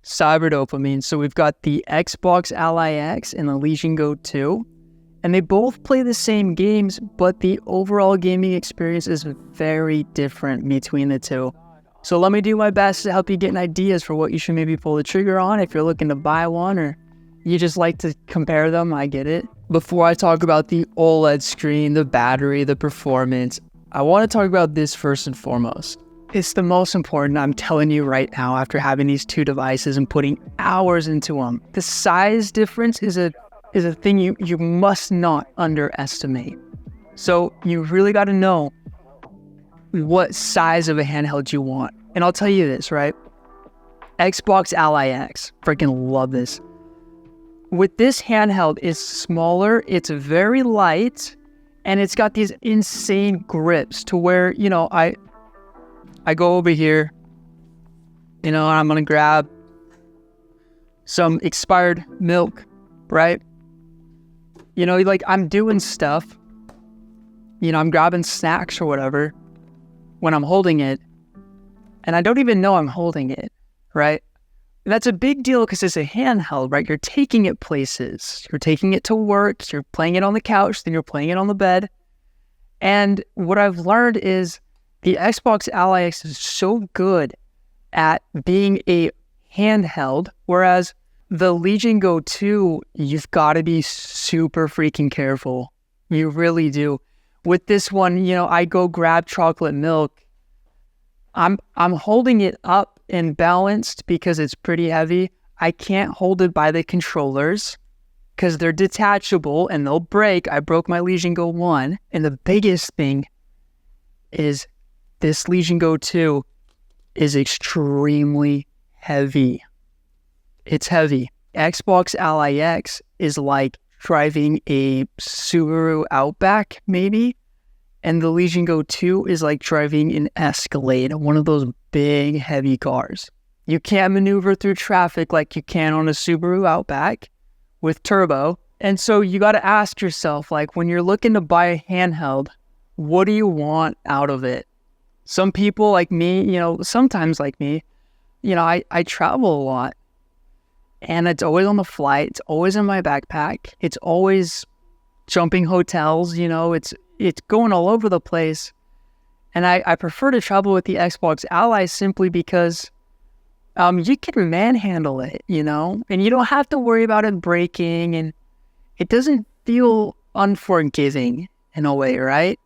cyber dopamine. So we've got the Xbox Ally X and the Legion Go 2. And they both play the same games, but the overall gaming experience is very different between the two. So let me do my best to help you get ideas for what you should maybe pull the trigger on if you're looking to buy one or you just like to compare them. I get it. Before I talk about the OLED screen, the battery, the performance, I want to talk about this first and foremost. It's the most important, I'm telling you right now, after having these two devices and putting hours into them. The size difference is a thing you must not underestimate. So you really got to know what size of a handheld you want. And I'll tell you this, right? Xbox Ally X, freaking love this. With this handheld, it's smaller, it's very light, and it's got these insane grips to where, you know, I go over here, you know, and I'm gonna grab some expired milk, right? You know, like I'm doing stuff, you know, I'm grabbing snacks or whatever when I'm holding it, and I don't even know I'm holding it, right? That's a big deal because it's a handheld, right? You're taking it places. You're taking it to work, you're playing it on the couch, then you're playing it on the bed. And what I've learned is the Xbox Ally X is so good at being a handheld, whereas the Legion Go 2, you've got to be super freaking careful. You really do. With this one, you know, I go grab chocolate milk. I'm holding it up and balanced because it's pretty heavy. I can't hold it by the controllers because they're detachable and they'll break. I broke my Legion Go 1. And the biggest thing is this Legion Go 2 is extremely heavy. It's heavy. Xbox Ally X is like driving a Subaru Outback, maybe. And the Legion Go 2 is like driving an Escalade, one of those big, heavy cars. You can't maneuver through traffic like you can on a Subaru Outback with turbo. And so you got to ask yourself, like, when you're looking to buy a handheld, what do you want out of it? Some people like me, you know, sometimes like me, you know, I travel a lot. And it's always on the flight. It's always in my backpack. It's always jumping hotels, you know, it's going all over the place. And I prefer to travel with the Xbox Ally simply because you can manhandle it, you know, and you don't have to worry about it breaking, and it doesn't feel unforgiving in a way, right?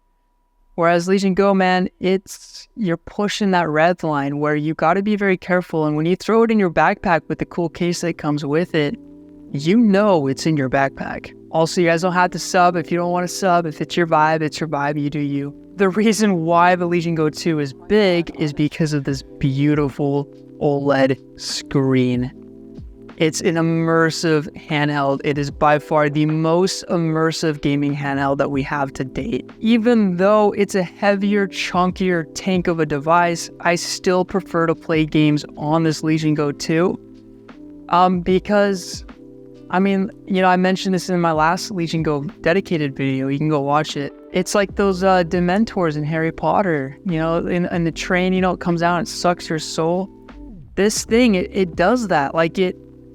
Whereas Legion Go, man, you're pushing that red line where you got to be very careful. And when you throw it in your backpack with the cool case that comes with it, you know it's in your backpack. Also, you guys don't have to sub if you don't want to sub. If it's your vibe, it's your vibe. You do you. The reason why the Legion Go 2 is big is because of this beautiful OLED screen. It's an immersive handheld. It is by far the most immersive gaming handheld that we have to date. Even though it's a heavier, chunkier tank of a device, I still prefer to play games on this Legion Go 2 because, I mean, you know, I mentioned this in my last Legion Go dedicated video. You can go watch it. It's like those Dementors in Harry Potter, you know, in the train, you know, it comes out and it sucks your soul. This thing, it does that. Like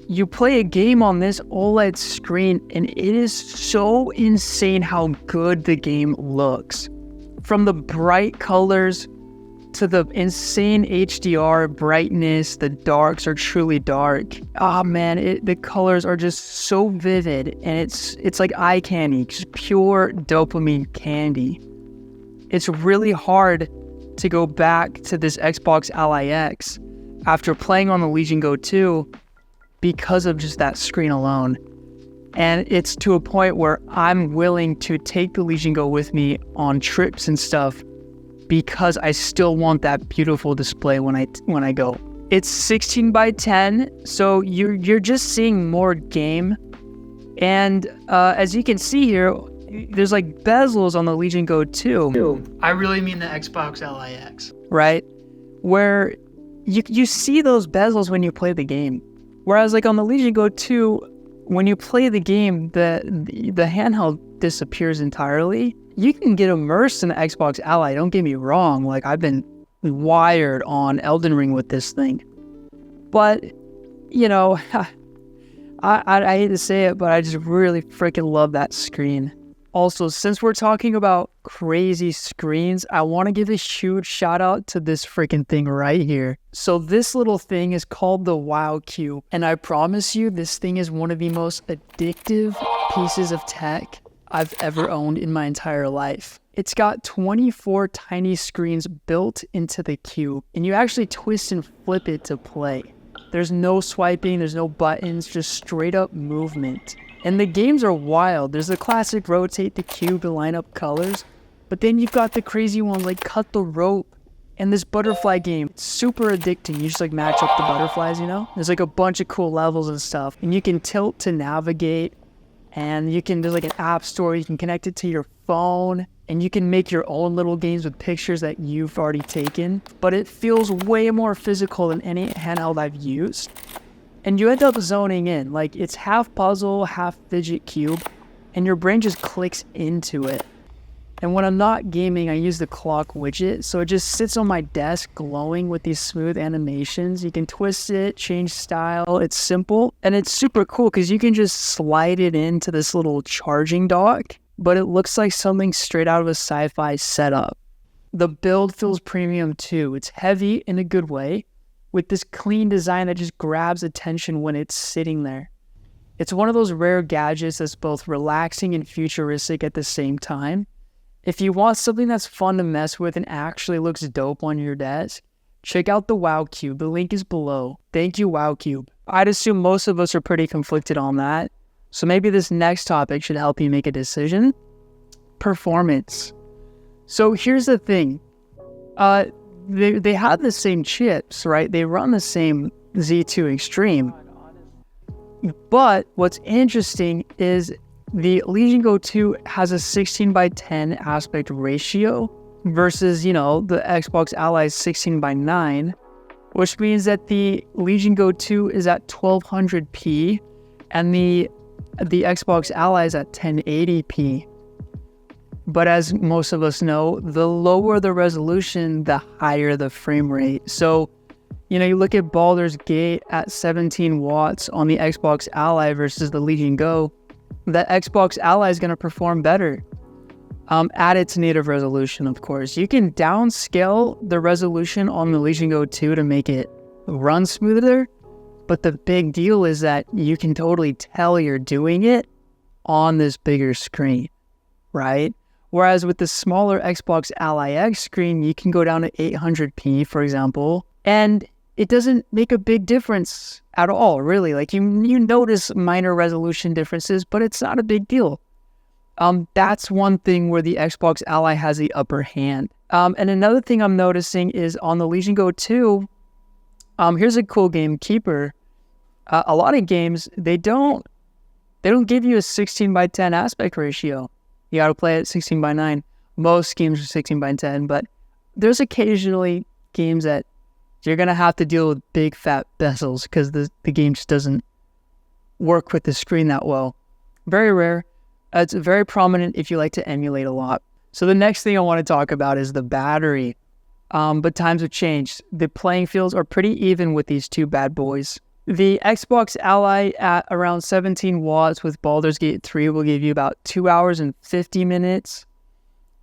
you play a game on this OLED screen and it is so insane how good the game looks. From the bright colors to the insane HDR brightness, the darks are truly dark. Oh man, the colors are just so vivid, and it's like eye candy, just pure dopamine candy. It's really hard to go back to this Xbox Ally X after playing on the Legion Go 2 because of just that screen alone. And it's to a point where I'm willing to take the Legion Go with me on trips and stuff because I still want that beautiful display when I go. It's 16 by 10, so you're just seeing more game. And as you can see here, there's like bezels on the Legion Go 2. I really mean the Xbox Ally X, right? Where you see those bezels when you play the game. Whereas like on the Legion Go 2, when you play the game, the handheld disappears entirely. You can get immersed in the Xbox Ally, don't get me wrong. Like, I've been wired on Elden Ring with this thing. But you know, I hate to say it, but I just really freaking love that screen. Also, since we're talking about crazy screens, I want to give a huge shout out to this freaking thing right here. So this little thing is called the WOWCUBE, and I promise you this thing is one of the most addictive pieces of tech I've ever owned in my entire life. It's got 24 tiny screens built into the cube, and you actually twist and flip it to play. There's no swiping, there's no buttons, just straight up movement. And the games are wild. There's the classic rotate the cube to line up colors, but then you've got the crazy ones like cut the rope and this butterfly game. It's super addicting. You just like match up the butterflies, you know? There's like a bunch of cool levels and stuff, and you can tilt to navigate, and there's like an app store. You can connect it to your phone, and you can make your own little games with pictures that you've already taken, but it feels way more physical than any handheld I've used. And you end up zoning in, like it's half puzzle, half fidget cube, and your brain just clicks into it. And when I'm not gaming, I use the clock widget, so it just sits on my desk glowing with these smooth animations. You can twist it, change style, it's simple, and it's super cool because you can just slide it into this little charging dock, but it looks like something straight out of a sci-fi setup. The build feels premium too. It's heavy in a good way, with this clean design that just grabs attention when it's sitting there. It's one of those rare gadgets that's both relaxing and futuristic at the same time. If you want something that's fun to mess with and actually looks dope on your desk, check out the WOWCUBE. The link is below. Thank you, WOWCUBE. I'd assume most of us are pretty conflicted on that, so maybe this next topic should help you make a decision. Performance. So here's the thing. They have the same chips, right? They run the same Z2 Extreme. But what's interesting is the Legion Go 2 has a 16:10 aspect ratio versus, the Xbox Ally's 16:9, which means that the Legion Go 2 is at 1200p and the Xbox Ally is at 1080p. But as most of us know, the lower the resolution, the higher the frame rate. So, you look at Baldur's Gate at 17 watts on the Xbox Ally versus the Legion Go, the Xbox Ally is going to perform better at its native resolution, of course. You can downscale the resolution on the Legion Go 2 to make it run smoother, but the big deal is that you can totally tell you're doing it on this bigger screen, right? Whereas with the smaller Xbox Ally X screen, you can go down to 800p, for example, and it doesn't make a big difference at all, really. Like you notice minor resolution differences, but it's not a big deal. That's one thing where the Xbox Ally has the upper hand. And another thing I'm noticing is on the Legion Go 2, here's a cool game, Keeper. A lot of games, they don't give you a 16:10 aspect ratio. You got to play it 16:9. Most games are 16:10, but there's occasionally games that you're going to have to deal with big fat bezels because the game just doesn't work with the screen that well. Very rare. It's very prominent if you like to emulate a lot. So the next thing I want to talk about is the battery. But times have changed. The playing fields are pretty even with these two bad boys. The Xbox Ally at around 17 watts with Baldur's Gate 3 will give you about 2 hours and 50 minutes,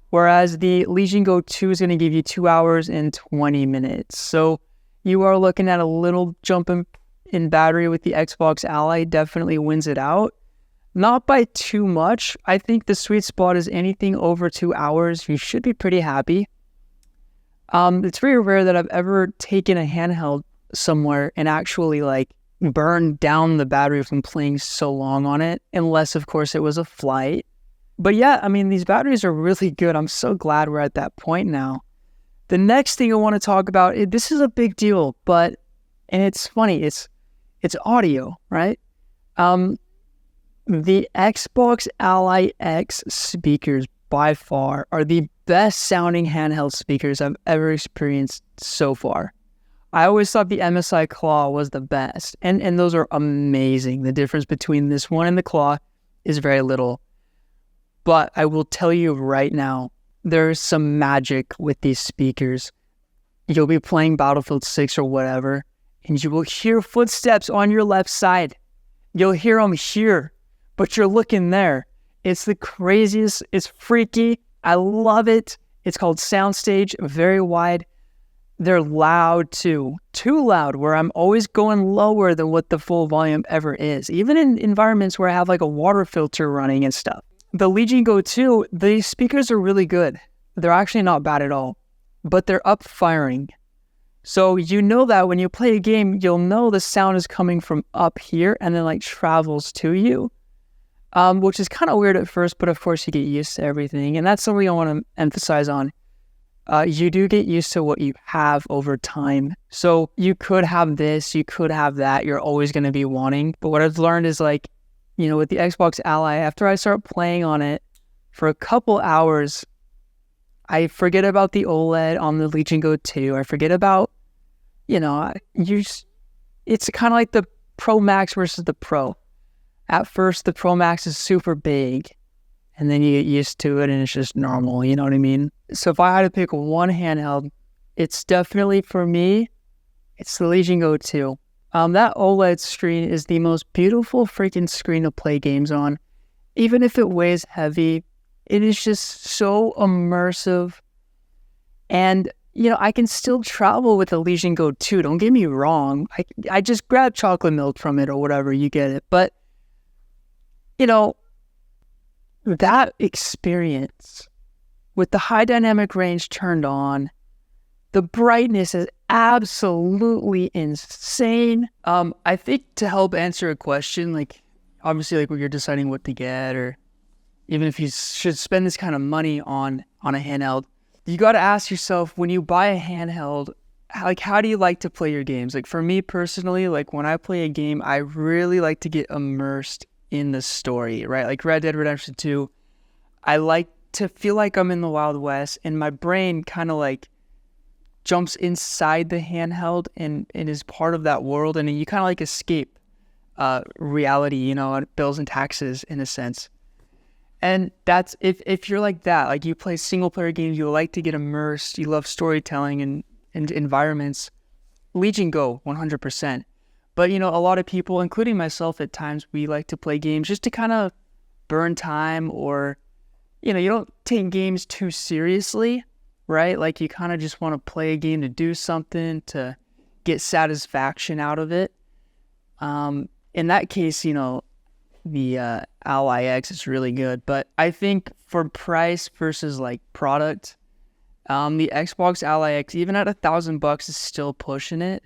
whereas the Legion Go 2 is going to give you 2 hours and 20 minutes. So you are looking at a little jump in battery with the Xbox Ally. Definitely wins it out. Not by too much. I think the sweet spot is anything over 2 hours. You should be pretty happy. It's very rare that I've ever taken a handheld somewhere and actually burn down the battery from playing so long on it, unless of course it was a flight. But yeah, I mean, these batteries are really good. I'm so glad we're at that point now. The next thing I want to talk about, this is a big deal, and it's funny, it's audio, right? The Xbox Ally X speakers by far are the best sounding handheld speakers I've ever experienced so far. I always thought the MSI Claw was the best, and those are amazing. The difference between this one and the Claw is very little. But I will tell you right now, there's some magic with these speakers. You'll be playing Battlefield 6 or whatever, and you will hear footsteps on your left side. You'll hear them here, but you're looking there. It's the craziest. It's freaky. I love it. It's called Soundstage, very wide. They're loud too loud, where I'm always going lower than what the full volume ever is, even in environments where I have like a water filter running and stuff. The Legion Go 2, the speakers are really good. They're actually not bad at all, but they're up firing. So you know that when you play a game, you'll know the sound is coming from up here and then like travels to you, which is kind of weird at first, but of course you get used to everything. And that's something I want to emphasize on. You do get used to what you have over time. So you could have this, you could have that, you're always going to be wanting. But what I've learned is like, you know, with the Xbox Ally, after I start playing on it for a couple hours, I forget about the OLED on the Legion Go 2. I forget about, you know, it's kind of like the Pro Max versus the Pro. At first, the Pro Max is super big, and then you get used to it, and it's just normal, you know what I mean? So if I had to pick one handheld, it's definitely, for me, it's the Legion Go 2. That OLED screen is the most beautiful freaking screen to play games on. Even if it weighs heavy, it is just so immersive. And, you know, I can still travel with the Legion Go 2. Don't get me wrong. I just grab chocolate milk from it or whatever, you get it. But, you know, that experience with the high dynamic range turned on, the brightness is absolutely insane. I think to help answer a question, like obviously like when you're deciding what to get, or even if you should spend this kind of money on a handheld, you got to ask yourself, when you buy a handheld, like how do you like to play your games? Like for me personally, like when I play a game, I really like to get immersed in the story, right? Like Red Dead Redemption 2, I like to feel like I'm in the Wild West, and my brain kind of like jumps inside the handheld and is part of that world, and you kind of like escape reality, you know, bills and taxes in a sense. And that's if you're like that, like you play single player games, you like to get immersed, you love storytelling and environments, Legion Go 100%. But you know, a lot of people, including myself at times, we like to play games just to kind of burn time, or you know, you don't take games too seriously, right? Like you kind of just want to play a game to do something, to get satisfaction out of it. In that case, you know, the Ally X is really good. But I think for price versus like product, the Xbox Ally X, even at $1,000, is still pushing it.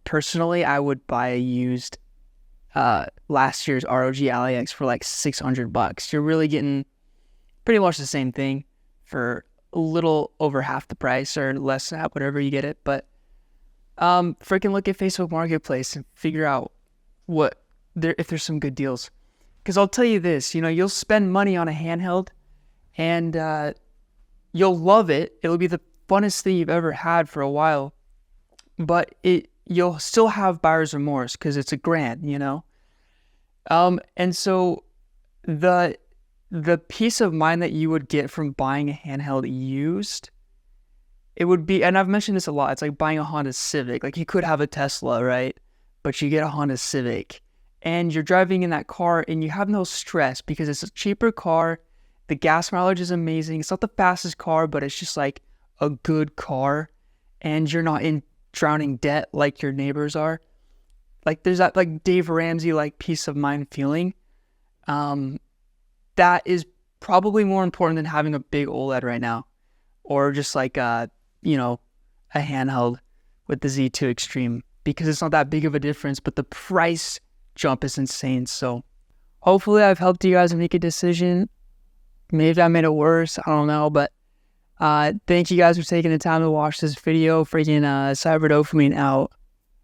Personally, I would buy a used last year's ROG Ally X for like $600. You're really getting pretty much the same thing for a little over half the price, or less than that, whatever you get it. But freaking look at Facebook Marketplace and figure out if there's some good deals. Because I'll tell you this, you know, you'll spend money on a handheld and you'll love it. It'll be the funnest thing you've ever had for a while. But you'll still have buyer's remorse because it's $1,000, you know? And so the peace of mind that you would get from buying a handheld used, it would be, and I've mentioned this a lot, it's like buying a Honda Civic. Like you could have a Tesla, right? But you get a Honda Civic and you're driving in that car and you have no stress because it's a cheaper car. The gas mileage is amazing. It's not the fastest car, but it's just like a good car, and you're not in drowning debt like your neighbors are. Like there's that like Dave Ramsey like peace of mind feeling. That is probably more important than having a big OLED right now, or just like you know, a handheld with the Z2 Extreme, because it's not that big of a difference, but the price jump is insane. So hopefully I've helped you guys make a decision. Maybe I made it worse, I don't know, but thank you guys for taking the time to watch this video. Freaking Cyber Dopamine out.